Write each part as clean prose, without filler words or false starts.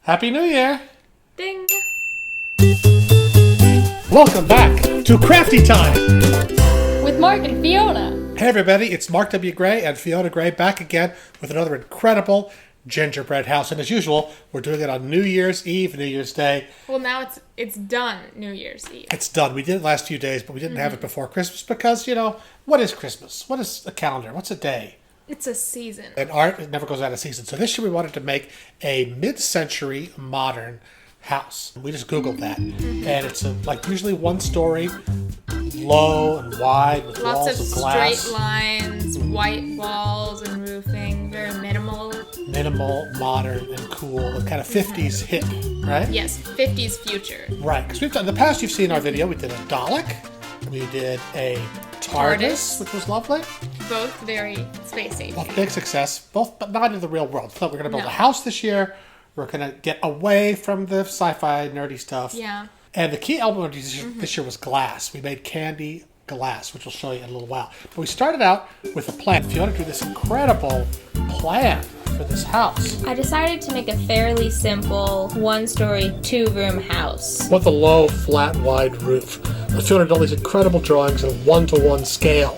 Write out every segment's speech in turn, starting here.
Happy New Year! Ding! Welcome back to Crafty Time! With Mark and Fiona. Hey everybody, it's Mark W. Gray and Fiona Gray back again with another incredible gingerbread house. And as usual, we're doing it on New Year's Eve, New Year's Day. Well, now it's done New Year's Eve. It's done. We did it last few days, but we didn't have it before Christmas because, what is Christmas? What is a calendar? What's a day? It's a season. And art, it never goes out of season. So this year we wanted to make a mid-century modern house. We just Googled that. And it's usually one story, low and wide with Lots walls of of glass. straight lines, white walls and roofing. Very minimal. Minimal, modern, and cool. And kind of 50s hip, right? Yes, 50s future. Right. Because we've done, in the past you've seen our video, we did a Dalek. We did a TARDIS, which was lovely. Both very space-age. Well, big success, both, but not in the real world. So we're going to build No. a house this year. We're going to get away from the sci-fi nerdy stuff. Yeah. And the key element this year was glass. We made candy glass, which we'll show you in a little while. But we started out with a plan. Fiona drew this incredible plan for this house. I decided to make a fairly simple one-story, two-room house. With a low, flat, wide roof. Fiona did all these incredible drawings in a one-to-one scale.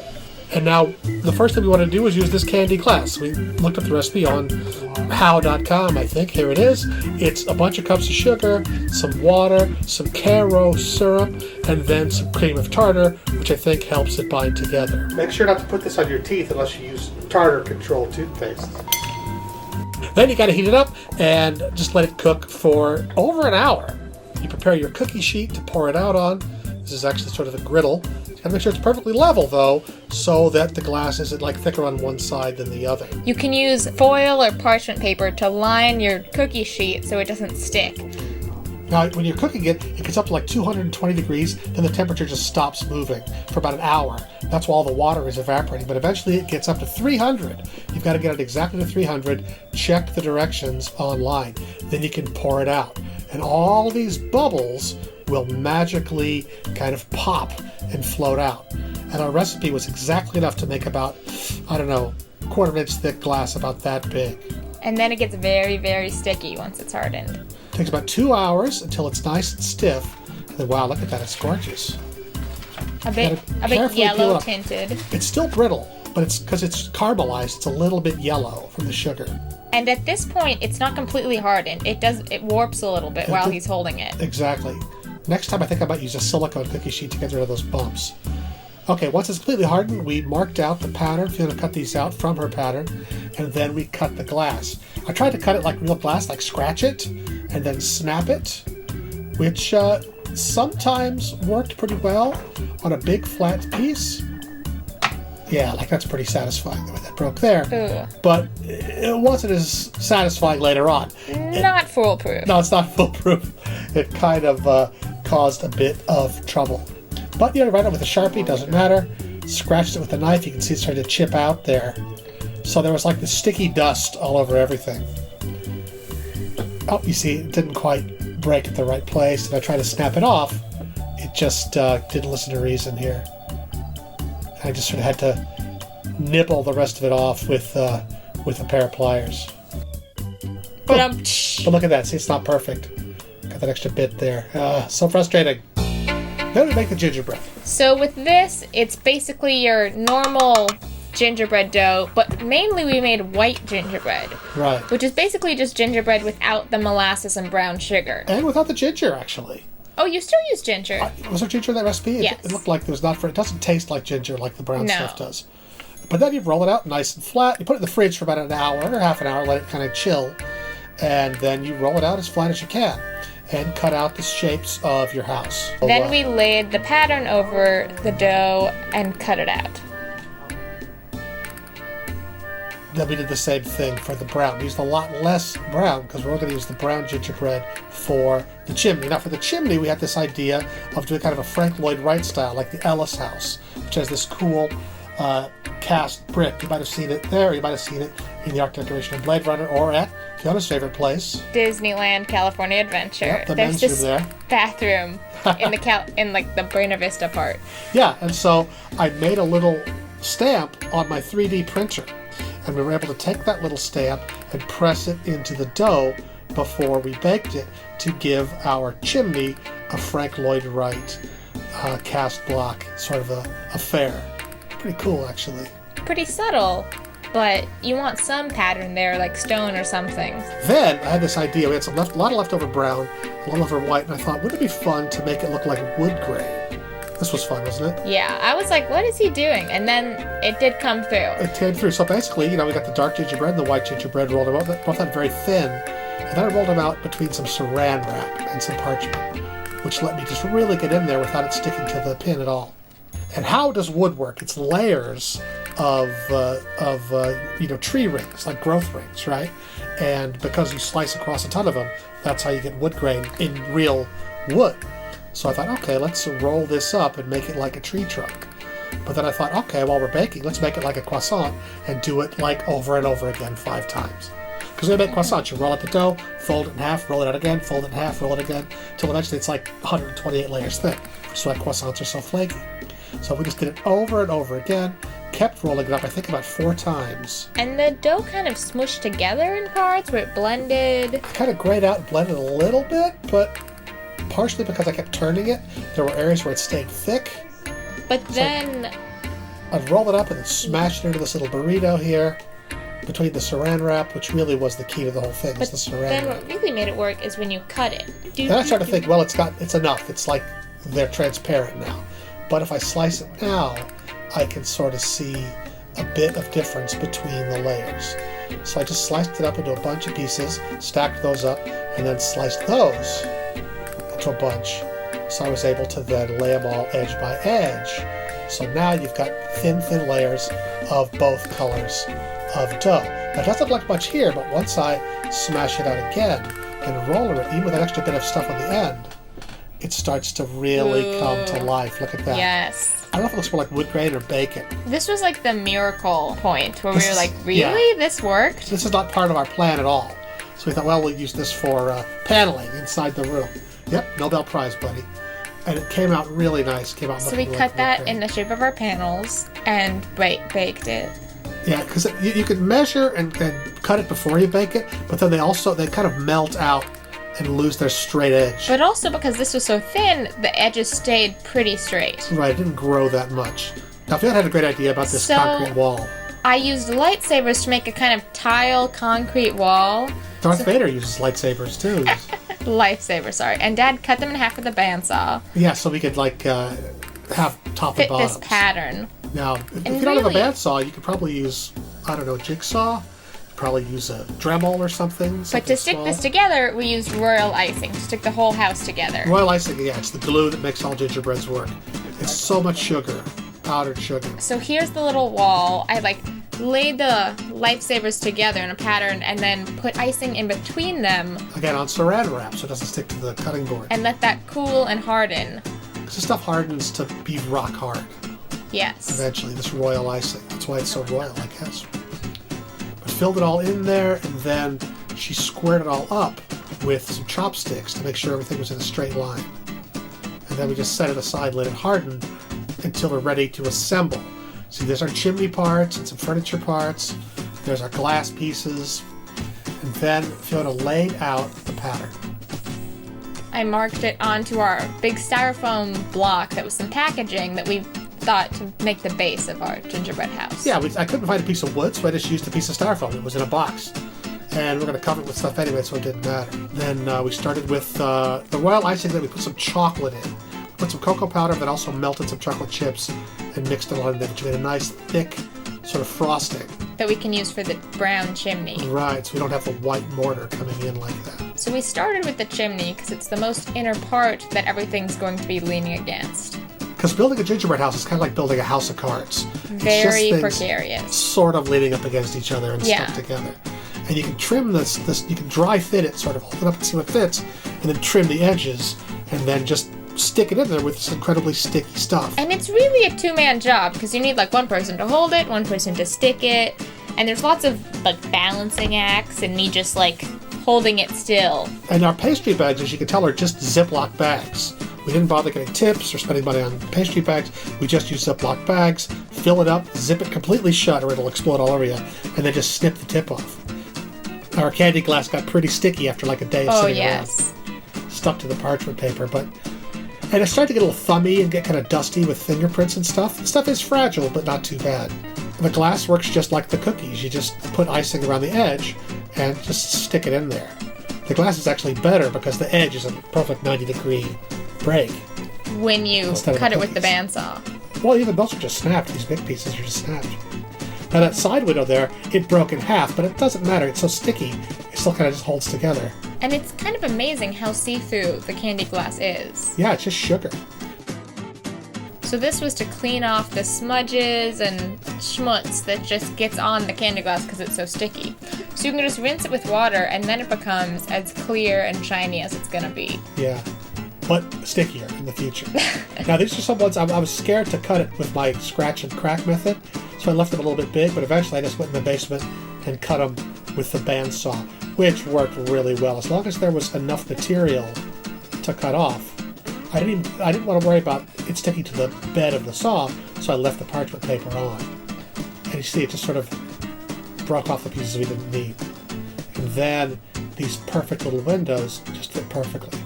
And now, the first thing we want to do is use this candy glass. We looked up the recipe on how.com, I think. Here it is. It's a bunch of cups of sugar, some water, some Caro syrup, and then some cream of tartar, which I think helps it bind together. Make sure not to put this on your teeth unless you use tartar-controlled toothpaste. Then you got to heat it up and just let it cook for over an hour. You prepare your cookie sheet to pour it out on. This is actually sort of a griddle. You gotta make sure it's perfectly level though, so that the glass isn't thicker on one side than the other. You can use foil or parchment paper to line your cookie sheet so it doesn't stick. Now, when you're cooking it, it gets up to 220 degrees, then the temperature just stops moving for about an hour. That's while the water is evaporating, but eventually it gets up to 300. You've got to get it exactly to 300, check the directions online, then you can pour it out. And all these bubbles will magically kind of pop and float out. And our recipe was exactly enough to make about, quarter of an inch thick glass, about that big. And then it gets very, very sticky once it's hardened. It takes about 2 hours until it's nice and stiff. And then, wow, look at that, it's gorgeous. A bit yellow tinted. It's still brittle, but it's because it's caramelized, it's a little bit yellow from the sugar. And at this point, it's not completely hardened. It warps a little bit while he's holding it. Exactly. Next time I think I might use a silicone cookie sheet to get rid of those bumps. Okay, once it's completely hardened, we marked out the pattern. Fiona cut these out from her pattern, and then we cut the glass. I tried to cut it like real glass, scratch it, and then snap it, which sometimes worked pretty well on a big flat piece. Yeah, that's pretty satisfying the way that broke there. Ooh. But it wasn't as satisfying later on. Not foolproof. No, it's not foolproof. It kind of caused a bit of trouble. But right now with a Sharpie, doesn't matter. Scratched it with a knife, you can see it's starting to chip out there. So there was this sticky dust all over everything. Oh, you see, it didn't quite break at the right place. If I tried to snap it off, it just didn't listen to reason here. I just sort of had to nibble the rest of it off with a pair of pliers. But look at that. See, it's not perfect. Got that extra bit there. So frustrating. Then we make the gingerbread. So with this, it's basically your normal gingerbread dough, but mainly we made white gingerbread. Right. Which is basically just gingerbread without the molasses and brown sugar. And without the ginger, actually. Oh, you still use ginger? Was there ginger in that recipe? Yes. It looked like there was not. It doesn't taste like ginger like the brown No. stuff does. But then you roll it out nice and flat. You put it in the fridge for about an hour or half an hour, let it kind of chill. And then you roll it out as flat as you can. And cut out the shapes of your house. Then we laid the pattern over the dough and cut it out. Then we did the same thing for the brown. We used a lot less brown because we're going to use the brown gingerbread for the chimney. Now for the chimney, we had this idea of doing kind of a Frank Lloyd Wright style, like the Ellis house, which has this cool cast brick. You might have seen it there. You might have seen it in the Art Decoration of Blade Runner or at Fiona's favorite place, Disneyland California Adventure. Yep, the There's men's this room there. bathroom in the Buena Vista part. Yeah, and so I made a little stamp on my 3D printer. And we were able to take that little stamp and press it into the dough before we baked it to give our chimney a Frank Lloyd Wright cast block sort of a affair. Pretty cool, actually. Pretty subtle, but you want some pattern there, like stone or something. Then I had this idea. We had a lot of leftover brown, a lot leftover white, and I thought, wouldn't it be fun to make it look like wood grain? This was fun, wasn't it? Yeah, I was like, what is he doing? And then it did come through. It came through. So basically, we got the dark gingerbread and the white gingerbread, rolled them out, both had very thin, and then I rolled them out between some saran wrap and some parchment, which let me just really get in there without it sticking to the pin at all. And how does wood work? It's layers of tree rings, like growth rings, right? And because you slice across a ton of them, that's how you get wood grain in real wood. So I thought, okay, let's roll this up and make it like a tree trunk. But then I thought, okay, while we're baking, let's make it like a croissant and do it like over and over again 5 times. Because when you make croissants, you roll out the dough, fold it in half, roll it out again, fold it in half, roll it again, till eventually it's like 128 layers thick. So why croissants are so flaky. So we just did it over and over again, kept rolling it up, I think about 4 times. And the dough kind of smushed together in parts where it blended. I kind of grayed out and blended a little bit, but partially because I kept turning it, there were areas where it stayed thick. But then I'd roll it up and then smash it into this little burrito here between the saran wrap, which really was the key to the whole thing, was the saran then wrap. what really made it work is when you cut it. Then I started to think, well, it's enough. It's like they're transparent now. But if I slice it now, I can sort of see a bit of difference between the layers. So I just sliced it up into a bunch of pieces, stacked those up, and then sliced those into a bunch. So I was able to then lay them all edge by edge. So now you've got thin layers of both colors of dough. Now it doesn't look much here, but once I smash it out again and roller it, even with an extra bit of stuff on the end, it starts to really come to life. Look at that. Yes. I don't know if it looks more like wood grain or bacon. This was like the miracle point where we were like, really? Yeah. This worked? This is not part of our plan at all. So we thought, well, we'll use this for paneling inside the room. Yep, Nobel Prize, buddy. And it came out really nice. Came out. So we cut that in the shape of our panels and baked it. Yeah, because you could measure and cut it before you bake it, but then they kind of melt out and lose their straight edge. But also because this was so thin, the edges stayed pretty straight. Right, it didn't grow that much. Now, Fiona had a great idea about this concrete wall. I used lightsabers to make a kind of tile concrete wall. Darth Vader uses lightsabers too. Lifesaver, sorry. And Dad cut them in half with a bandsaw. Yeah, so we could have top Fit and bottoms. this pattern. Now, if you don't have a bandsaw, you could probably use, I don't know, a jigsaw. Probably use a Dremel or something. But to stick this together, we used royal icing to stick the whole house together. Royal icing, yeah, it's the glue that makes all gingerbreads work. It's so much sugar, powdered sugar. So here's the little wall. I laid the lifesavers together in a pattern and then put icing in between them. Again, on saran wrap so it doesn't stick to the cutting board. And let that cool and harden. Because this stuff hardens to be rock hard. Yes. Eventually, this royal icing. That's why it's so royal, I guess. But filled it all in there, and then she squared it all up with some chopsticks to make sure everything was in a straight line. And then we just set it aside, let it harden until we're ready to assemble. See, there's our chimney parts and some furniture parts. There's our glass pieces. And then Fiona laid out the pattern. I marked it onto our big styrofoam block that was some packaging that we thought to make the base of our gingerbread house. Yeah, I couldn't find a piece of wood, so I just used a piece of styrofoam. It was in a box. And we're going to cover it with stuff anyway, so it didn't matter. Then we started with the royal icing, then we put some chocolate in. We put some cocoa powder, but also melted some chocolate chips and mixed it all in there, which made a nice, thick sort of frosting. That we can use for the brown chimney. Right, so we don't have the white mortar coming in like that. So we started with the chimney because it's the most inner part that everything's going to be leaning against. Because building a gingerbread house is kind of like building a house of cards. Very it's just precarious. Sort of leaning up against each other and stuck together. And you can trim this, you can dry fit it, sort of hold it up and see what fits, and then trim the edges, and then just stick it in there with this incredibly sticky stuff. And it's really a two-man job because you need one person to hold it, one person to stick it, and there's lots of balancing acts and me just holding it still. And our pastry bags, as you can tell, are just Ziploc bags. We didn't bother getting tips or spending money on pastry bags. We just use Ziploc bags, fill it up, zip it completely shut or it'll explode all over you, and then just snip the tip off. Our candy glass got pretty sticky after like a day of Oh, sitting yes. around. Stuck to the parchment paper, and it started to get a little thummy and get kind of dusty with fingerprints and stuff. The stuff is fragile, but not too bad. The glass works just like the cookies. You just put icing around the edge and just stick it in there. The glass is actually better because the edge is a perfect 90-degree break. When you cut it with the bandsaw. Well, even those are just snapped. These big pieces are just snapped. Now that side window there, it broke in half, but it doesn't matter. It's so sticky, it still kind of just holds together. And it's kind of amazing how see-through the candy glass is. Yeah, it's just sugar. So this was to clean off the smudges and schmutz that just gets on the candy glass because it's so sticky. So you can just rinse it with water and then it becomes as clear and shiny as it's going to be. Yeah, but stickier in the future. Now these are some ones I was scared to cut it with my scratch and crack method, so I left them a little bit big, but eventually I just went in the basement and cut them with the bandsaw, which worked really well. As long as there was enough material to cut off, I didn't want to worry about it sticking to the bed of the saw, so I left the parchment paper on. And you see, it just sort of broke off the pieces we didn't need. And then these perfect little windows just fit perfectly.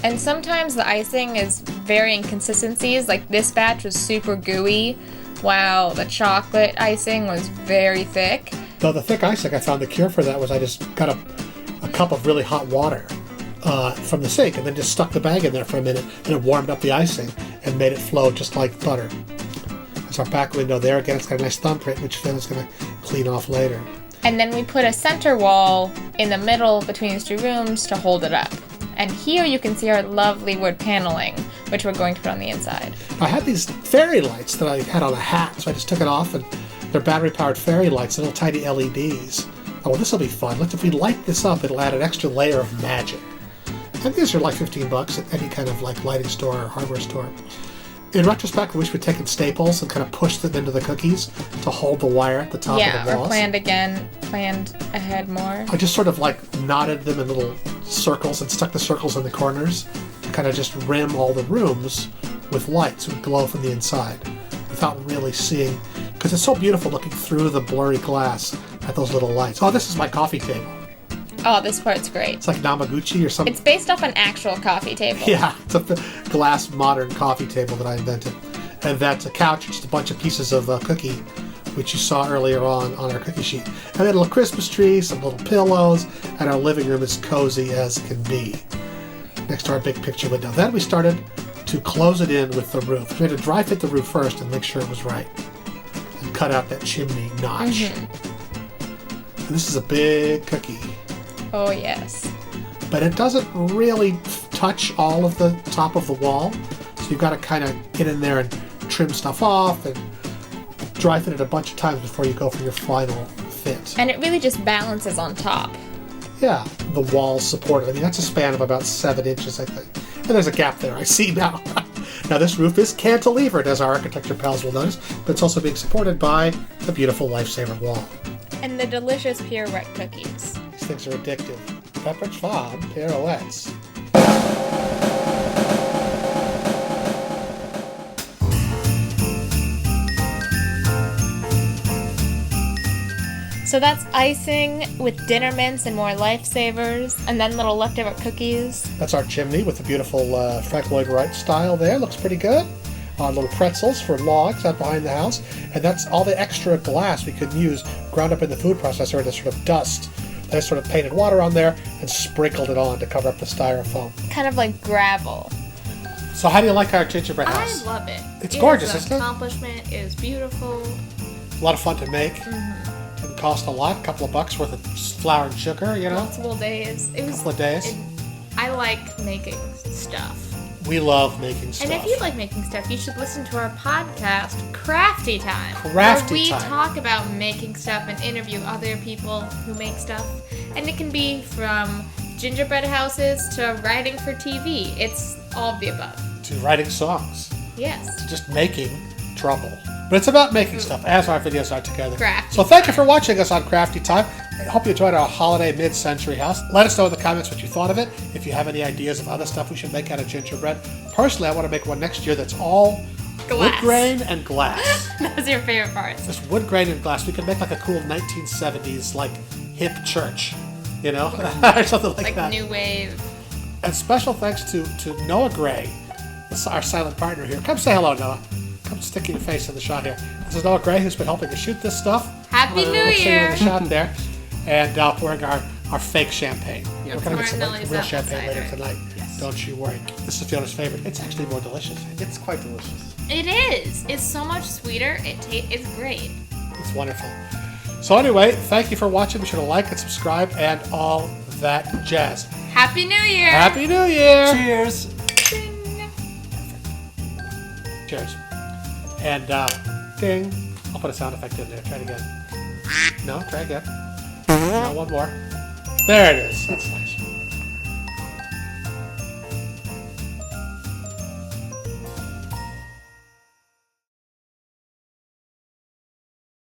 And sometimes the icing is varying consistencies. Like this batch was super gooey, while the chocolate icing was very thick. Though the thick icing, I found the cure for that was I just got a cup of really hot water from the sink and then just stuck the bag in there for a minute, and it warmed up the icing and made it flow just like butter. There's our back window there. Again, it's got a nice thumbprint, which Finn is going to clean off later. And then we put a center wall in the middle between these two rooms to hold it up. And here you can see our lovely wood paneling, which we're going to put on the inside. I had these fairy lights that I had on a hat, so I just took it off, and they're battery-powered fairy lights, little tiny LEDs. Oh, well, this will be fun. Look, if we light this up, it'll add an extra layer of magic. And these are like $15 at any kind of like lighting store or hardware store. In retrospect, I wish we'd taken staples and kind of pushed them into the cookies to hold the wire at the top of the walls. Yeah, or planned ahead more. I just sort of like knotted them in little circles and stuck the circles in the corners to kind of just rim all the rooms with lights that would glow from the inside without really seeing, because it's so beautiful looking through the blurry glass at those little lights. Oh, this is my coffee table. Oh, this part's great. It's like Namaguchi or something. It's based off an actual coffee table. Yeah, it's a glass modern coffee table that I invented. And that's a couch, just a bunch of pieces of cookie, which you saw earlier on our cookie sheet. And then a little Christmas tree, some little pillows, and our living room is cozy as can be. Next to our big picture window. Then we started to close it in with the roof. We had to dry fit the roof first and make sure it was right. And cut out that chimney notch. Mm-hmm. And this is a big cookie. Oh, yes. But it doesn't really touch all of the top of the wall. So you've got to kind of get in there and trim stuff off and dry fit it a bunch of times before you go for your final fit. And it really just balances on top. Yeah, the walls support it. I mean, that's a span of about 7 inches, I think. And there's a gap there, I see now. Now, this roof is cantilevered, as our architecture pals will notice, but it's also being supported by the beautiful Lifesaver wall. And the delicious pirouette cookies. These things are addictive. Pepperidge Farm pirouettes. So that's icing with dinner mints and more Lifesavers, and then little leftover cookies. That's our chimney with the beautiful Frank Lloyd Wright style there. Looks pretty good. Little pretzels for logs out behind the house. And that's all the extra glass we could use ground up in the food processor into sort of dust. Then I sort of painted water on there and sprinkled it on to cover up the styrofoam. Kind of like gravel. So how do you like our gingerbread house? I love it. It's gorgeous, It isn't is an it? accomplishment. It is beautiful. A lot of fun to make. Didn't cost a lot. A couple of bucks worth of flour and sugar, you know? Multiple days. It was. Couple of days. I like making stuff. We love making stuff. And if you like making stuff, you should listen to our podcast, Crafty Time. Crafty where we Time. talk about making stuff and interview other people who make stuff. And it can be from gingerbread houses to writing for TV. It's all of the above. To writing songs. Yes. To just making trouble. But it's about making stuff, as our videos are together. Crafty. So thank you for watching us on Crafty Time. I hope you enjoyed our holiday mid-century house. Let us know in the comments what you thought of it. If you have any ideas of other stuff we should make out of gingerbread. Personally, I want to make one next year that's all wood Glass. grain and glass. Those are your favorite parts. Just wood grain and glass. We could make like a cool 1970s like hip church you know, or something like that. New wave. And special thanks to Noah Gray, our silent partner here. Come say hello, Noah. Come stick your face in the shot here. This is Noah Gray, who's been helping to shoot this stuff. Happy New Year! In the shot there. And pouring our fake champagne. Yep. We're going to get some Martinelli's real apple champagne later cider. tonight. Yes. Don't you worry. This is Fiona's favorite. It's actually more delicious. It's quite delicious. It is. It's so much sweeter. It's great. It's wonderful. So anyway, thank you for watching. Be sure to like and subscribe and all that jazz. Happy New Year! Happy New Year! Cheers! Ding. Cheers. And ding. I'll put a sound effect in there. Try it again. No, try again. No, one more. There it is. That's nice.